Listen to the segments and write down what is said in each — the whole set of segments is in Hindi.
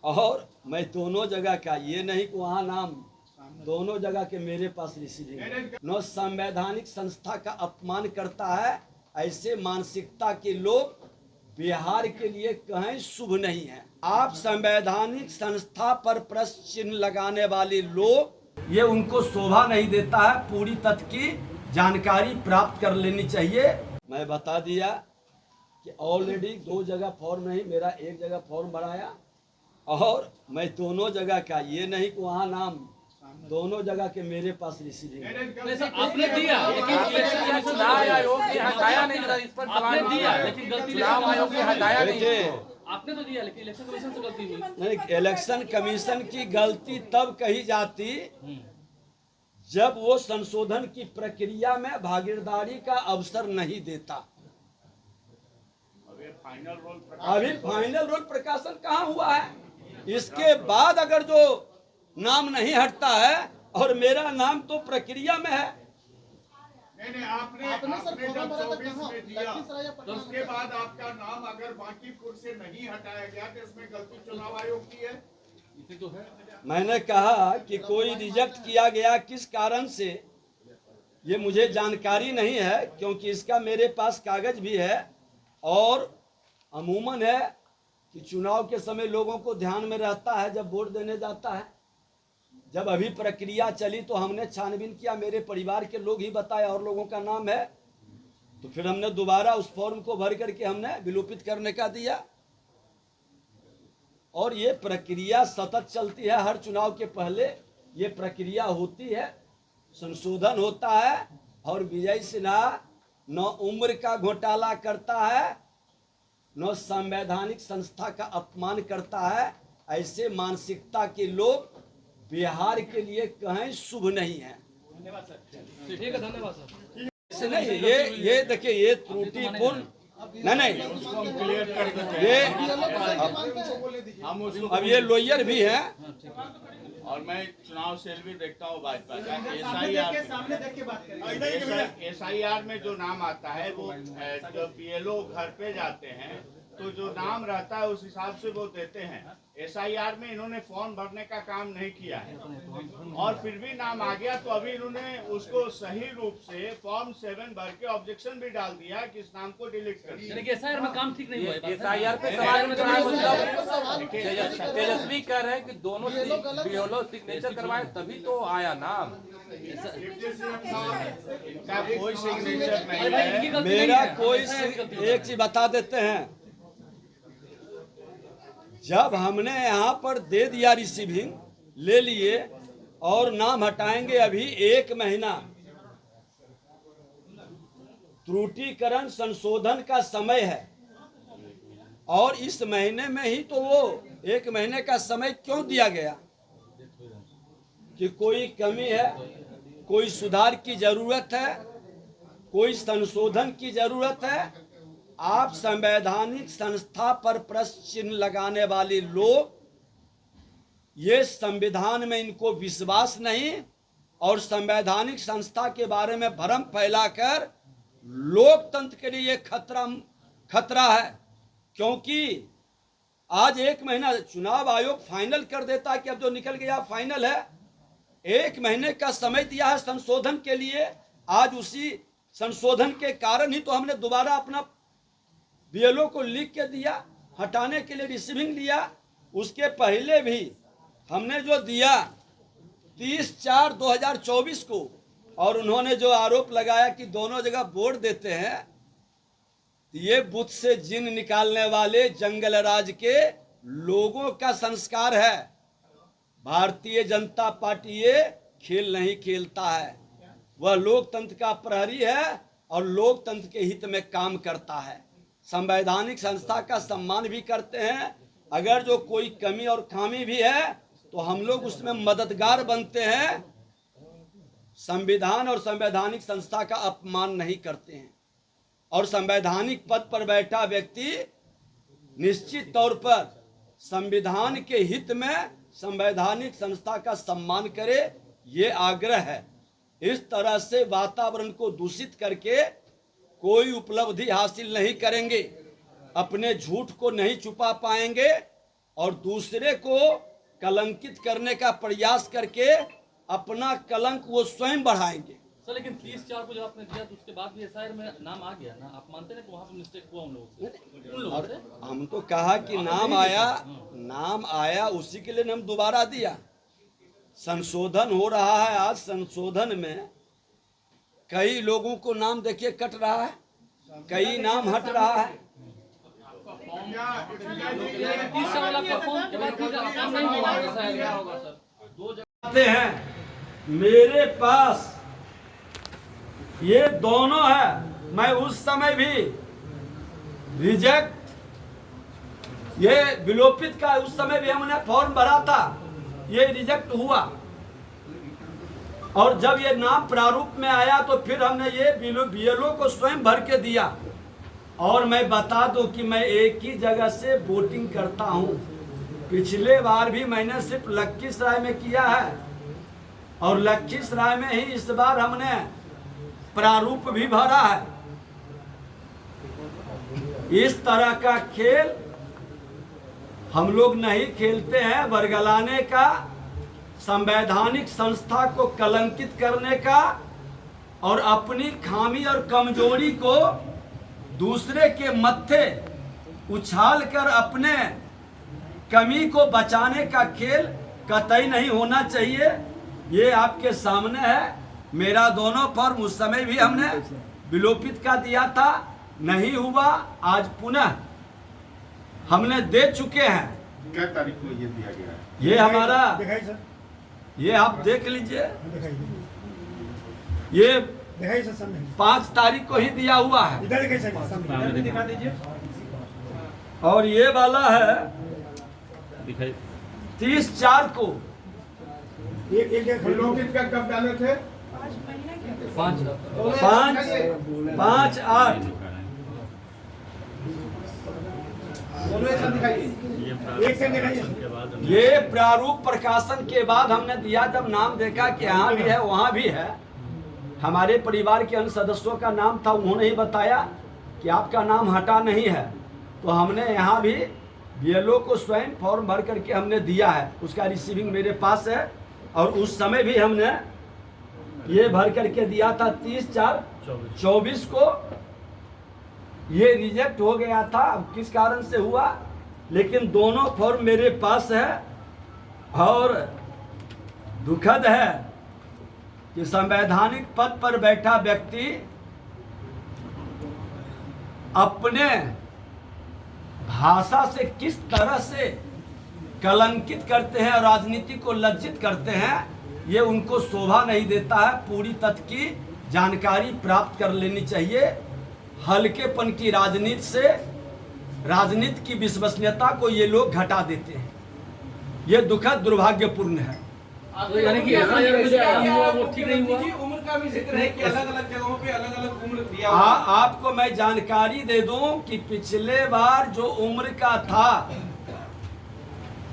और मैं दोनों जगह का, ये नहीं कि वहाँ नाम, दोनों जगह के मेरे पास रिसीविंग न संवैधानिक संस्था का अपमान करता है। ऐसे मानसिकता के लोग बिहार के लिए कहीं शुभ नहीं है। आप संवैधानिक संस्था पर प्रश्न चिन्ह लगाने वाले लोग, ये उनको शोभा नहीं देता है। पूरी तथ्य की जानकारी प्राप्त कर लेनी चाहिए। मैं बता दिया कि ऑलरेडी 2 जगह फॉर्म नहीं, मेरा 1 जगह फॉर्म भराया और मैं दोनों जगह का, ये नहीं कि वहाँ नाम, दोनों जगह के मेरे पास रिसीविंग आपने दिया, लेकिन चुनाव आयोग ने हटाया नहीं सर, इस पर आपने दिया, लेकिन गलती चुनाव आयोग ने हटाया नहीं। आपने तो दिया, लेकिन इलेक्शन कमीशन से गलती हुई। नहीं, इलेक्शन कमीशन की गलती तब कही जाती जब वो संशोधन की प्रक्रिया में भागीदारी का अवसर नहीं देता। अभी फाइनल रोल प्रकाशन कहाँ हुआ है? इसके बाद अगर जो नाम नहीं हटता है और मेरा नाम तो प्रक्रिया में है। नहीं, आपने जब 24 में दिया तो उसके बाद आपका नाम अगर बांकीपुर से नहीं हटाया गया तो इसमें गलती चुनाव आयोग की है। तो है, मैंने कहा कि कोई रिजेक्ट किया गया किस कारण से, ये मुझे जानकारी नहीं है, क्योंकि इसका मेरे पास कागज भी है। और अमूमन है कि चुनाव के समय लोगों को ध्यान में रहता है जब वोट देने जाता है। जब अभी प्रक्रिया चली तो हमने छानबीन किया, मेरे परिवार के लोग ही बताए और लोगों का नाम है, तो फिर हमने दोबारा उस फॉर्म को भर करके हमने विलोपित करने का दिया। और ये प्रक्रिया सतत चलती है। हर चुनाव के पहले ये प्रक्रिया होती है, संशोधन होता है। और विजय सिन्हा न उम्र का घोटाला करता है, न संवैधानिक संस्था का अपमान करता है। ऐसे मानसिकता के लोग बिहार के लिए कहीं शुभ नहीं है। धन्यवाद सर। ठीक है, धन्यवाद सर। ऐसे नहीं, ये देखिए, ये त्रुटिपूर्ण नहीं, उसको हम क्लियर कर देते ये हैं। हम उसको अब ये लॉयर भी हैं। और मैं चुनाव सेल भी देखता हूँ भाजपा का। SIR में जो नाम आता है वो जब BLO घर पे जाते हैं तो जो नाम रहता है उस हिसाब से वो देते हैं। SIR में इन्होंने फॉर्म भरने का काम नहीं किया है और फिर भी नाम आ गया, तो अभी इन्होंने उसको सही रूप से फॉर्म 7 भर के ऑब्जेक्शन भी डाल दिया कि इस नाम को डिलीट कर दिया। SIR में काम ठीक नहीं हुआ। SIR पे सवाल में मतलब तेजस्वी कह रहे हैं कि दोनों BLO सिग्नेचर करवाए तभी तो आया नाम। इनका कोई सिग्नेचर नहीं है। मेरा कोई एक चीज बता देते हैं, जब हमने यहाँ पर दे दिया रिसीविंग, ले लिए और नाम हटाएंगे, अभी 1 महीना त्रुटिकरण संशोधन का समय है। और इस महीने में ही तो वो 1 महीने का समय क्यों दिया गया? कि कोई कमी है, कोई सुधार की जरूरत है, कोई संशोधन की जरूरत है। आप संवैधानिक संस्था पर प्रश्न चिन्ह लगाने वाले लोग, ये संविधान में इनको विश्वास नहीं और संवैधानिक संस्था के बारे में भ्रम फैलाकर लोकतंत्र के लिए खतरा है। क्योंकि आज 1 महीना चुनाव आयोग फाइनल कर देता है कि अब जो निकल गया फाइनल है। 1 महीने का समय दिया है संशोधन के लिए। आज उसी संशोधन के कारण ही तो हमने दोबारा अपना BLO को लिख के दिया, हटाने के लिए रिसीविंग लिया। उसके पहले भी हमने जो दिया 30/4/2024 को, और उन्होंने जो आरोप लगाया कि दोनों जगह वोट देते हैं, ये बुत से जिन निकालने वाले जंगल राज के लोगों का संस्कार है। भारतीय जनता पार्टी ये खेल नहीं खेलता है, वह लोकतंत्र का प्रहरी है और लोकतंत्र के हित में काम करता है। संवैधानिक संस्था का सम्मान भी करते हैं। अगर जो कोई कमी और खामी भी है तो हम लोग उसमें मददगार बनते हैं। संविधान और संवैधानिक संस्था का अपमान नहीं करते हैं। और संवैधानिक पद पर बैठा व्यक्ति निश्चित तौर पर संविधान के हित में संवैधानिक संस्था का सम्मान करे, ये आग्रह है। इस तरह से वातावरण को दूषित करके कोई उपलब्धि हासिल नहीं करेंगे, अपने झूठ को नहीं छुपा पाएंगे। और दूसरे को कलंकित करने का प्रयास करके अपना कलंक वो स्वयं बढ़ाएंगे। सर लेकिन 30/4 को जब आपने दिया तो उसके बाद भी एसआईआर में नाम आ गया ना, आप मानते हैं कि वहाँ पे मिस्टेक हुआ उन लोगों से, उन लोगों और से? हम तो कहा कि नाम आया उसी के लिए हम दोबारा दिया। संशोधन हो रहा है, आज संशोधन में कई लोगों को नाम देखिए कट रहा है, कई नाम हट रहा है। 30 वाला का फॉर्म के बाद काम नहीं हुआ एसआईआर क्या होगा सर? दो जगह हैं मेरे पास, ये दोनों है। मैं उस समय भी रिजेक्ट, ये विलोपित का उस समय भी हमने फॉर्म भरा था, ये रिजेक्ट हुआ। और जब ये नाम प्रारूप में आया तो फिर हमने ये बीएलओ को स्वयं भर के दिया। और मैं बता दूं कि मैं एक ही जगह से वोटिंग करता हूं। पिछले बार भी मैंने सिर्फ लखीसराय में किया है और लखीसराय में ही इस बार हमने प्रारूप भी भरा है। इस तरह का खेल हम लोग नहीं खेलते हैं। बरगलाने का, संवैधानिक संस्था को कलंकित करने का और अपनी खामी और कमजोरी को दूसरे के मत्थे उछाल कर अपने कमी को बचाने का खेल कतई नहीं होना चाहिए। ये आपके सामने है। मेरा दोनों फॉर्म उस समय भी हमने विलोपित का दिया था, नहीं हुआ। आज पुनः हमने दे चुके हैं। क्या तारीख को ये दिया गया है? ये हमारा, ये आप देख लीजिए, ये 5 तारीख को ही दिया हुआ है। दिखा दीजिए। और ये वाला है 30/4 को। विलोपित का कब डाले थे? 5/8। ये प्रारूप प्रकाशन के बाद हमने दिया, जब नाम देखा कि यहाँ भी है वहाँ भी है। हमारे परिवार के अन्य सदस्यों का नाम था, उन्होंने ही बताया कि आपका नाम हटा नहीं है, तो हमने यहाँ भी बीएलओ को स्वयं फॉर्म भर करके हमने दिया है। उसका रिसीविंग मेरे पास है। और उस समय भी हमने ये भर करके दिया था 30/4/24 को। ये रिजेक्ट हो गया था, अब किस कारण से हुआ, लेकिन दोनों फॉर्म मेरे पास है। और दुखद है कि संवैधानिक पद पर बैठा व्यक्ति अपने भाषा से किस तरह से कलंकित करते हैं और राजनीति को लज्जित करते हैं, ये उनको शोभा नहीं देता है। पूरी तथ्य की जानकारी प्राप्त कर लेनी चाहिए। हल्केपन की राजनीति से राजनीति की विश्वसनीयता को ये लोग घटा देते हैं। ये दुखद दुर्भाग्यपूर्ण है। तो यानी कि एसआईआर में जो काम हुआ वो ठीक नहीं हुआ। उम्र का भी जिक्र है कि अलग-अलग जगहों पे अलग-अलग उम्र दिया आपको मैं जानकारी दे दूं कि पिछले बार जो उम्र का था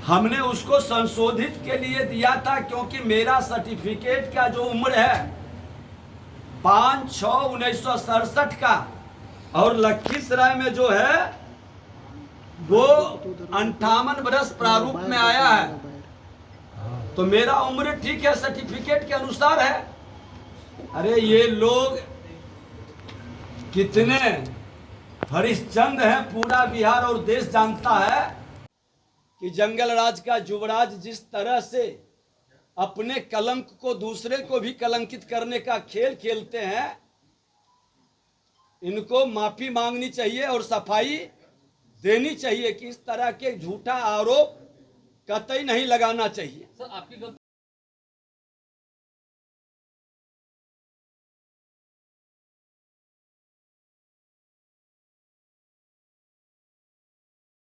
हमने उसको संशोधित के लिए दिया था, क्योंकि मेरा सर्टिफिकेट का जो उम्र है 5/6/1967 का, और लखीसराय में जो है वो 58 वर्ष प्रारूप में आया है। तो मेरा उम्र ठीक है, सर्टिफिकेट के अनुसार है। अरे ये लोग कितने हरिश्चंद्र हैं, पूरा बिहार और देश जानता है कि जंगल राज का युवराज जिस तरह से अपने कलंक को दूसरे को भी कलंकित करने का खेल खेलते हैं, इनको माफी मांगनी चाहिए और सफाई देनी चाहिए कि इस तरह के झूठा आरोप कतई नहीं लगाना चाहिए। सर आपकी